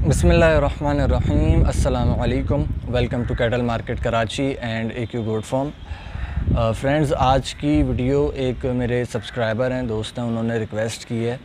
बिस्मिल्लाहिर्रहमानिर्रहीम, अस्सलामु अलैकुम। Welcome to cattle market Karachi and AQ goat farm. Friends, आज की वीडियो एक मेरे सब्सक्राइबर हैं, दोस्त हैं, उन्होंने रिक्वेस्ट की है।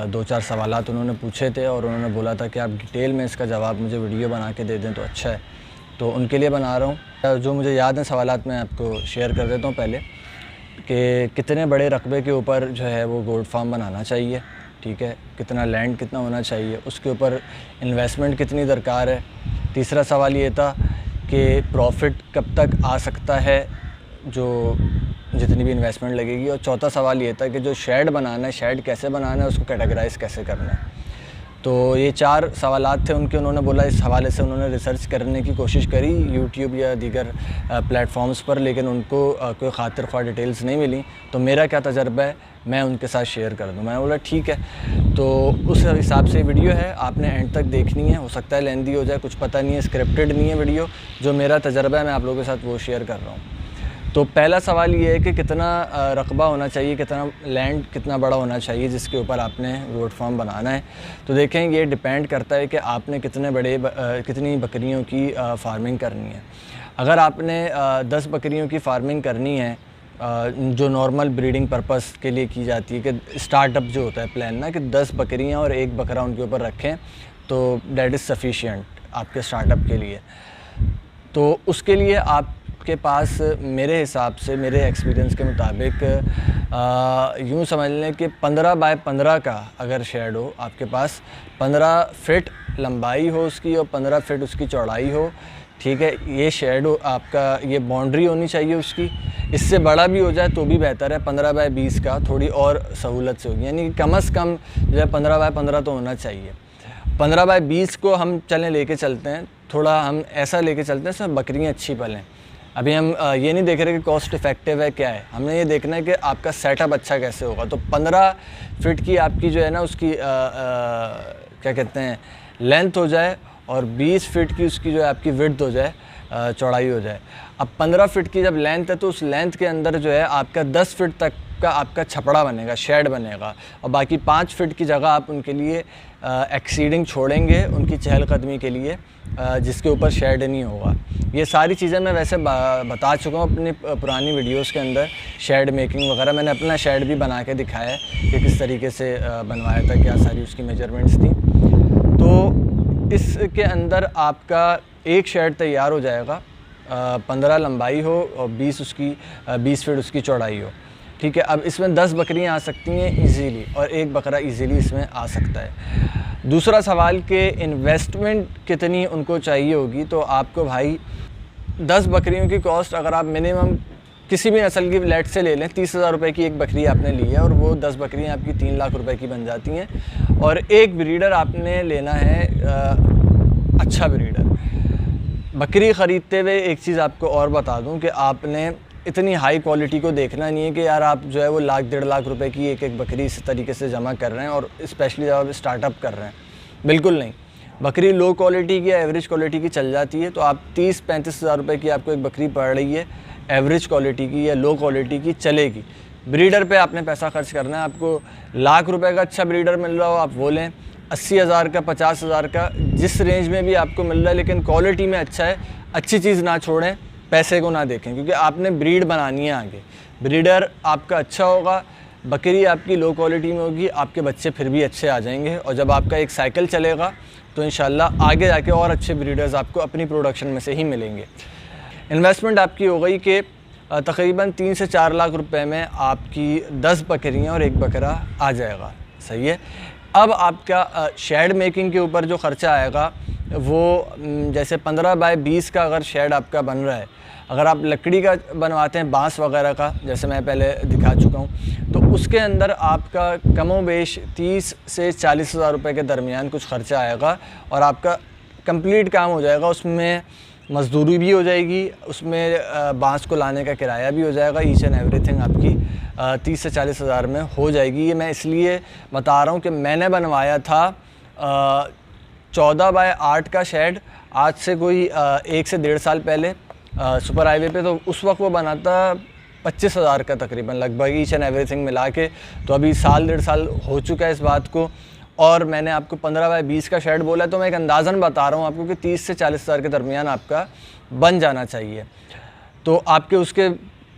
दो चार सवालात उन्होंने पूछे थे और उन्होंने बोला था कि आप डिटेल में इसका जवाब मुझे वीडियो बना के दे दें तो अच्छा है, तो उनके लिए बना रहा हूँ। जो मुझे याद हैं सवालात मैं आपको शेयर कर देता हूँ पहले, कि कितने बड़े रकबे के ऊपर जो है वो गोट फार्म बनाना चाहिए, ठीक है, कितना लैंड कितना होना चाहिए, उसके ऊपर इन्वेस्टमेंट कितनी दरकार है। तीसरा सवाल ये था कि प्रॉफिट कब तक आ सकता है जो जितनी भी इन्वेस्टमेंट लगेगी। और चौथा सवाल ये था कि जो शेड बनाना है, शेड कैसे बनाना है, उसको कैटेगराइज़ कैसे करना है। तो ये चार सवालात थे उनके। उन्होंने बोला इस हवाले से उन्होंने रिसर्च करने की कोशिश करी यूट्यूब या दीगर प्लेटफॉर्म्स पर, लेकिन उनको कोई खातिर ख्वाह डिटेल्स नहीं मिली। तो मेरा क्या तजर्बा है मैं उनके साथ शेयर कर दूँ। मैंने बोला ठीक है, तो उस हिसाब से वीडियो है, आपने एंड तक देखनी है। हो सकता है लेंदी हो जाए, कुछ पता नहीं है, स्क्रिप्टेड नहीं है वीडियो। जो मेरा तजर्बा है मैं आप लोगों के साथ वो शेयर कर रहा हूँ। तो पहला सवाल ये है कि कितना रकबा होना चाहिए, कितना लैंड कितना बड़ा होना चाहिए जिसके ऊपर आपने गोट फार्म बनाना है। तो देखें, ये डिपेंड करता है कि आपने कितनी बकरियों की फार्मिंग करनी है। अगर आपने 10 बकरियों की फार्मिंग करनी है, जो नॉर्मल ब्रीडिंग पर्पस के लिए की जाती है, कि स्टार्टअप जो होता है प्लान ना, कि 10 बकरियाँ और एक बकरा उनके ऊपर रखें, तो डेट इज़ सफिशिएंट आपके स्टार्टअप के लिए। तो उसके लिए आपके पास मेरे हिसाब से, मेरे एक्सपीरियंस के मुताबिक यूँ समझ लें कि 15 बाय 15 का अगर शेड हो आपके पास, 15 फिट लंबाई हो उसकी और 15 फिट उसकी चौड़ाई हो, ठीक है, ये शेड हो आपका, ये बाउंड्री होनी चाहिए उसकी। इससे बड़ा भी हो जाए तो भी बेहतर है, 15 बाय 20 का थोड़ी और सहूलत से होगी, यानी कि कम से कम जो है 15 बाय 15 तो होना चाहिए। 15 बाय 20 को हम लेके चलते हैं, थोड़ा हम ऐसा लेके चलते हैं इसमें बकरियाँ अच्छी पलें। अभी हम ये नहीं देख रहे कि कॉस्ट इफ़ेक्टिव है क्या है, हमने ये देखना है कि आपका सेटअप अच्छा कैसे होगा। तो 15 फिट की आपकी जो है ना उसकी क्या कहते हैं लेंथ हो जाए, और 20 फिट की उसकी जो है आपकी विड्थ हो जाए, चौड़ाई हो जाए। अब 15 फिट की जब लेंथ है तो उस लेंथ के अंदर जो है आपका 10 फिट तक का आपका छपड़ा बनेगा, शेड बनेगा, और बाकी 5 फिट की जगह आप उनके लिए एक्सीडिंग छोड़ेंगे उनकी चहलकदमी के लिए, जिसके ऊपर शेड नहीं होगा। ये सारी चीज़ें मैं वैसे बता चुका हूँ अपनी पुरानी वीडियोस के अंदर, शेड मेकिंग वगैरह। मैंने अपना शेड भी बना के दिखाया है कि किस तरीके से बनवाया था, क्या सारी उसकी मेजरमेंट्स थी। तो इसके अंदर आपका एक शेड तैयार हो जाएगा, 15 लंबाई हो और 20 फिट उसकी चौड़ाई हो, ठीक है। अब इसमें 10 बकरियां आ सकती हैं इजीली, और एक बकरा इजीली इसमें आ सकता है। दूसरा सवाल कि इन्वेस्टमेंट कितनी उनको चाहिए होगी। तो आपको भाई 10 बकरियों की कॉस्ट, अगर आप मिनिमम किसी भी नस्ल की लेट से ले लें, 30,000 रुपये की एक बकरी आपने ली है, और वो 10 बकरियाँ आपकी 3 लाख रुपए की बन जाती हैं। और एक ब्रीडर आपने लेना है, अच्छा ब्रीडर। बकरी ख़रीदते हुए एक चीज़ आपको और बता दूं कि आपने इतनी हाई क्वालिटी को देखना नहीं है कि यार आप जो है वो 1 लाख 1.5 लाख रुपए की एक बकरी इस तरीके से जमा कर रहे हैं, और स्पेशली जब आप स्टार्टअप कर रहे हैं, बिल्कुल नहीं। बकरी लो क्वालिटी की या एवरेज क्वालिटी की चल जाती है, तो आप 30-35 हज़ार रुपये की आपको एक बकरी पड़ रही है, एवरेज क्वालिटी की या लो क्वालिटी की, चलेगी। ब्रीडर पे आपने पैसा खर्च करना है। आपको 1 लाख रुपए का अच्छा ब्रीडर मिल रहा हो आप वो लें, 80,000 का, 50,000 का, जिस रेंज में भी आपको मिल रहा है, लेकिन क्वालिटी में अच्छा है। अच्छी चीज़ ना छोड़ें, पैसे को ना देखें, क्योंकि आपने ब्रीड बनानी है आगे। ब्रीडर आपका अच्छा होगा, बकरी आपकी लो क्वालिटी में होगी, आपके बच्चे फिर भी अच्छे आ जाएंगे, और जब आपका एक साइकिल चलेगा तो इंशाल्लाह आगे जाके और अच्छे ब्रीडर्स आपको अपनी प्रोडक्शन में से ही मिलेंगे। इन्वेस्टमेंट आपकी हो गई कि तकरीबन 3 से 4 लाख रुपए में आपकी 10 बकरियाँ और एक बकरा आ जाएगा, सही है। अब आपका शेड मेकिंग के ऊपर जो ख़र्चा आएगा वो, जैसे 15 बाय 20 का अगर शेड आपका बन रहा है, अगर आप लकड़ी का बनवाते हैं, बांस वगैरह का, जैसे मैं पहले दिखा चुका हूँ, तो उसके अंदर आपका कमोबेश 30 से 40 हज़ार रुपये के दरमियान कुछ ख़र्चा आएगा, और आपका कंप्लीट काम हो जाएगा। उसमें मज़दूरी भी हो जाएगी, उसमें बांस को लाने का किराया भी हो जाएगा, ईच एंड एवरीथिंग आपकी 30 से 40 हज़ार में हो जाएगी। ये मैं इसलिए बता रहा हूँ कि मैंने बनवाया था 14 बाय 8 का शेड, आज से कोई 1 से 1.5 साल पहले सुपर हाईवे पे। तो उस वक्त वो बना था 25,000 का तकरीबन, लगभग ईच एंड एवरीथिंग मिला के। तो अभी 1.5 साल हो चुका है इस बात को, और मैंने आपको 15 बाय 20 का शेड बोला, तो मैं एक अंदाज़न बता रहा हूँ आपको कि 30 से 40 हज़ार के दरमियान आपका बन जाना चाहिए। तो आपके उसके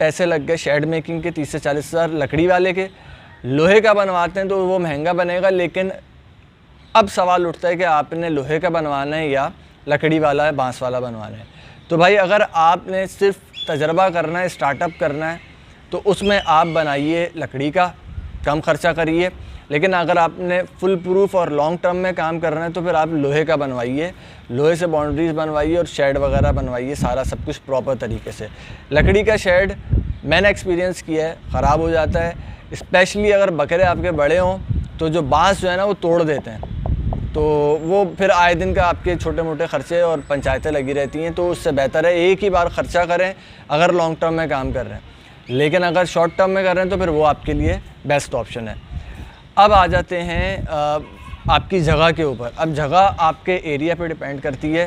पैसे लग गए शेड मेकिंग के 30 से 40 हज़ार। लकड़ी वाले के लोहे का बनवाते हैं तो वो महंगा बनेगा, लेकिन अब सवाल उठता है कि आपने लोहे का बनवाना है या लकड़ी वाला बांस वाला बनवाना है। तो भाई अगर आपने सिर्फ तजर्बा करना है, स्टार्टअप करना है, तो उसमें आप बनाइए लकड़ी का, कम खर्चा करिए। लेकिन अगर आपने फुल प्रूफ और लॉन्ग टर्म में काम करना है तो फिर आप लोहे का बनवाइए, लोहे से बाउंड्रीज़ बनवाइए और शेड वगैरह बनवाइए, सारा सब कुछ प्रॉपर तरीके से। लकड़ी का शेड मैंने एक्सपीरियंस किया है, ख़राब हो जाता है, स्पेशली अगर बकरे आपके बड़े हों तो जो बांस जो है ना वो तोड़ देते हैं, तो वो फिर आए दिन का आपके छोटे मोटे ख़र्चे और पंचायतें लगी रहती हैं। तो उससे बेहतर है एक ही बार ख़र्चा करें अगर लॉन्ग टर्म में काम कर रहे हैं, लेकिन अगर शॉर्ट टर्म में कर रहे हैं तो फिर वो आपके लिए बेस्ट ऑप्शन है। अब आ जाते हैं आपकी जगह के ऊपर। अब जगह आपके एरिया पे डिपेंड करती है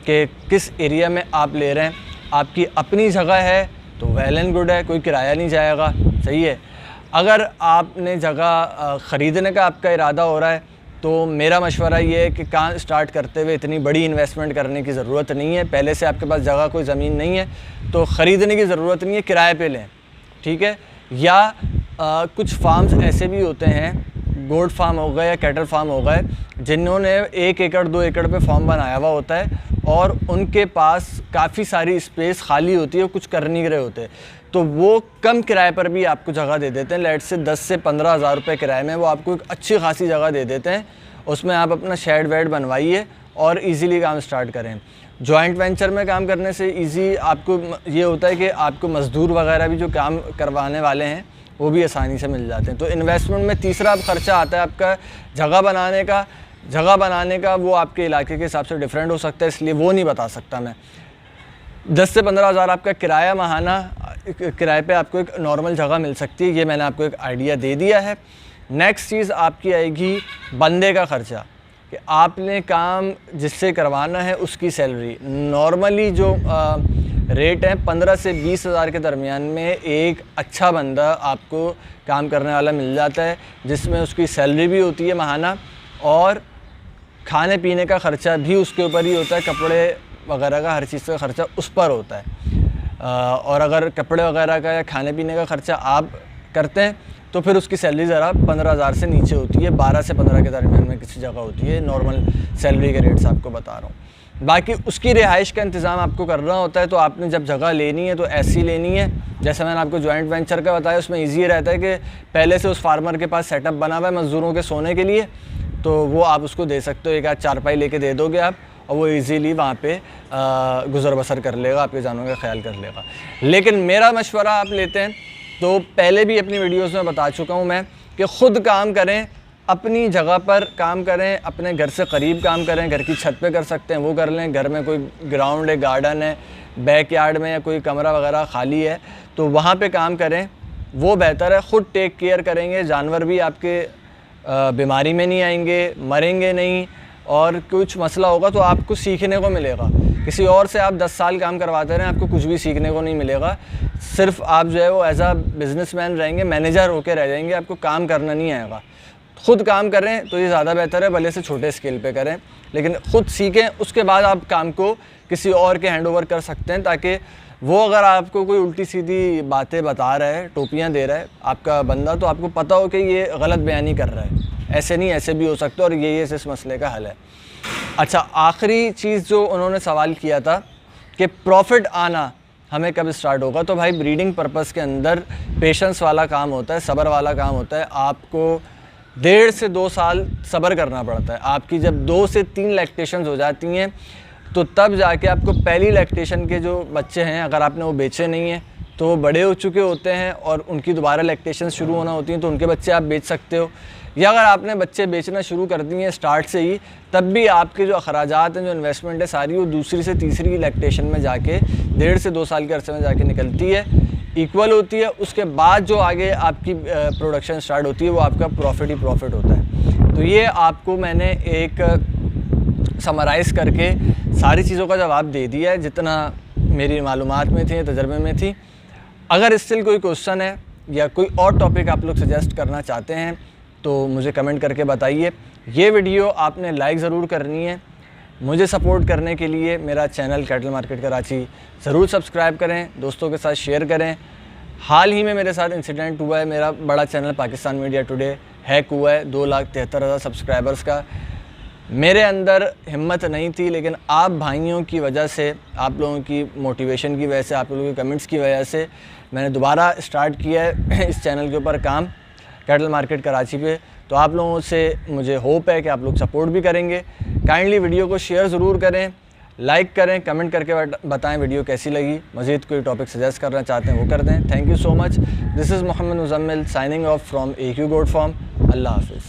कि किस एरिया में आप ले रहे हैं। आपकी अपनी जगह है तो वेल एंड गुड है, कोई किराया नहीं जाएगा, सही है। अगर आपने जगह ख़रीदने का आपका इरादा हो रहा है तो मेरा मशवरा ये है कि काम स्टार्ट करते हुए इतनी बड़ी इन्वेस्टमेंट करने की ज़रूरत नहीं है। पहले से आपके पास जगह कोई ज़मीन नहीं है तो ख़रीदने की ज़रूरत नहीं है, किराए पे लें, ठीक है। या कुछ फार्म्स ऐसे भी होते हैं, गोट फार्म हो गए या कैटल फार्म हो गए, जिन्होंने 1 एकड़ 2 एकड़ पे फार्म बनाया हुआ होता है और उनके पास काफ़ी सारी स्पेस खाली होती है, कुछ कर नहीं रहे होते, तो वो कम किराए पर भी आपको जगह दे देते हैं। लेट से 10 से 15 हज़ार रुपये किराए में वो आपको एक अच्छी खासी जगह दे देते हैं। उसमें आप अपना शेड वेड बनवाइए और इजीली काम स्टार्ट करें। जॉइंट वेंचर में काम करने से इजी आपको ये होता है कि आपको मज़दूर वगैरह भी जो काम करवाने वाले हैं वो भी आसानी से मिल जाते हैं। तो इन्वेस्टमेंट में तीसरा खर्चा आता है आपका जगह बनाने का। जगह बनाने का वो आपके इलाके के हिसाब से डिफरेंट हो सकता है, इसलिए वो नहीं बता सकता मैं। 10 से 15 हज़ार आपका किराया माहाना किराए पे आपको एक नॉर्मल जगह मिल सकती है, ये मैंने आपको एक आइडिया दे दिया है। नेक्स्ट चीज़ आपकी आएगी बंदे का ख़र्चा, कि आपने काम जिससे करवाना है उसकी सैलरी। नॉर्मली जो रेट है 15 से 20 हज़ार के दरमियान में एक अच्छा बंदा आपको काम करने वाला मिल जाता है, जिसमें उसकी सैलरी भी होती है माहाना और खाने पीने का ख़र्चा भी उसके ऊपर ही होता है, कपड़े वगैरह का हर चीज़ का ख़र्चा उस पर होता है। और अगर कपड़े वगैरह का या खाने पीने का ख़र्चा आप करते हैं तो फिर उसकी सैलरी ज़रा 15 हज़ार से नीचे होती है, 12 से 15 के दरमियान में किसी जगह होती है। नॉर्मल सैलरी के रेट्स आपको बता रहा हूँ। बाकी उसकी रिहाइश का इंतज़ाम आपको करना होता है, तो आपने जब जगह लेनी है तो ऐसी लेनी है जैसे मैंने आपको जॉइंट वेंचर का बताया। उसमें ईजी रहता है कि पहले से उस फार्मर के पास सेटअप बना हुआ है मज़दूरों के सोने के लिए, तो वो आप उसको दे सकते हो। एक आध चारपाई लेके दे दोगे आप और वो इजीली वहाँ पे गुज़र बसर कर लेगा, आपके जानवरों का ख्याल कर लेगा। लेकिन मेरा मशवरा आप लेते हैं तो पहले भी अपनी वीडियोस में बता चुका हूँ मैं कि ख़ुद काम करें, अपनी जगह पर काम करें, अपने घर से करीब काम करें। घर की छत पे कर सकते हैं वो कर लें, घर में कोई ग्राउंड है, गार्डन है, बैकयार्ड में या कोई कमरा वगैरह खाली है तो वहाँ पे काम करें, वो बेहतर है। ख़ुद टेक केयर करेंगे, जानवर भी आपके बीमारी में नहीं आएंगे, मरेंगे नहीं, और कुछ मसला होगा तो आपको सीखने को मिलेगा। किसी और से आप 10 साल काम करवाते रहें, आपको कुछ भी सीखने को नहीं मिलेगा। सिर्फ आप जो है वो एज आ बिजनेसमैन रहेंगे, मैनेजर होके रह जाएंगे, आपको काम करना नहीं आएगा। ख़ुद काम करें तो ये ज़्यादा बेहतर है, भले से छोटे स्केल पे करें, लेकिन ख़ुद सीखें। उसके बाद आप काम को किसी और के हैंड ओवर कर सकते हैं, ताकि वो अगर आपको कोई उल्टी सीधी बातें बता रहा है, टोपियाँ दे रहा है आपका बंदा, तो आपको पता हो कि ये गलत बयानी कर रहा है, ऐसे नहीं ऐसे भी हो सकता और ये इस मसले का हल है। अच्छा, आखिरी चीज़ जो उन्होंने सवाल किया था कि प्रॉफिट आना हमें कब स्टार्ट होगा, तो भाई ब्रीडिंग पर्पस के अंदर पेशेंस वाला काम होता है, सब्र वाला काम होता है। आपको 1.5 से 2 साल सब्र करना पड़ता है। आपकी जब 2 से 3 लैक्टेशंस हो जाती हैं तो तब जाके आपको पहली लैक्टेशन के जो बच्चे हैं, अगर आपने वो बेचे नहीं हैं तो वो बड़े हो चुके होते हैं और उनकी दोबारा लैक्टेशन शुरू होना होती हैं, तो उनके बच्चे आप बेच सकते हो। या अगर आपने बच्चे बेचना शुरू कर दिए हैं स्टार्ट से ही, तब भी आपके जो अखराजात हैं, जो इन्वेस्टमेंट है सारी, वो दूसरी से तीसरी लैक्टेशन में जाके 1.5 से 2 साल के अरसे में जाके निकलती है, इक्वल होती है। उसके बाद जो आगे आपकी प्रोडक्शन स्टार्ट होती है वो आपका प्रॉफिट ही प्रॉफिट होता है। तो ये आपको मैंने एक समराइज़ करके सारी चीज़ों का जवाब दे दिया है जितना मेरी मालूमात में थी, तजर्बे में थी। अगर स्टिल कोई क्वेश्चन है या कोई और टॉपिक आप लोग सजेस्ट करना चाहते हैं तो मुझे कमेंट करके बताइए। ये वीडियो आपने लाइक ज़रूर करनी है। मुझे सपोर्ट करने के लिए मेरा चैनल कैटल मार्केट कराची ज़रूर सब्सक्राइब करें, दोस्तों के साथ शेयर करें। हाल ही में मेरे साथ इंसिडेंट हुआ है, मेरा बड़ा channel Pakistan media today hack हुआ है 2,73,000 सब्सक्राइबर्स का। मेरे अंदर हिम्मत नहीं थी, लेकिन आप भाइयों की वजह से, आप लोगों की मोटिवेशन की वजह से, आप लोगों के कमेंट्स की वजह से मैंने दोबारा स्टार्ट किया है इस चैनल के ऊपर काम, कैटल मार्केट कराची पे। तो आप लोगों से मुझे होप है कि आप लोग सपोर्ट भी करेंगे। काइंडली वीडियो को शेयर ज़रूर करें, लाइक करें, कमेंट करके बताएं वीडियो कैसी लगी। मज़ीद कोई टॉपिक सजेस्ट करना चाहते हैं वो कर दें। Thank you so much. This is Mohammed Muzammil signing off from AQ goat farm. अल्लाह हाफ़िज़।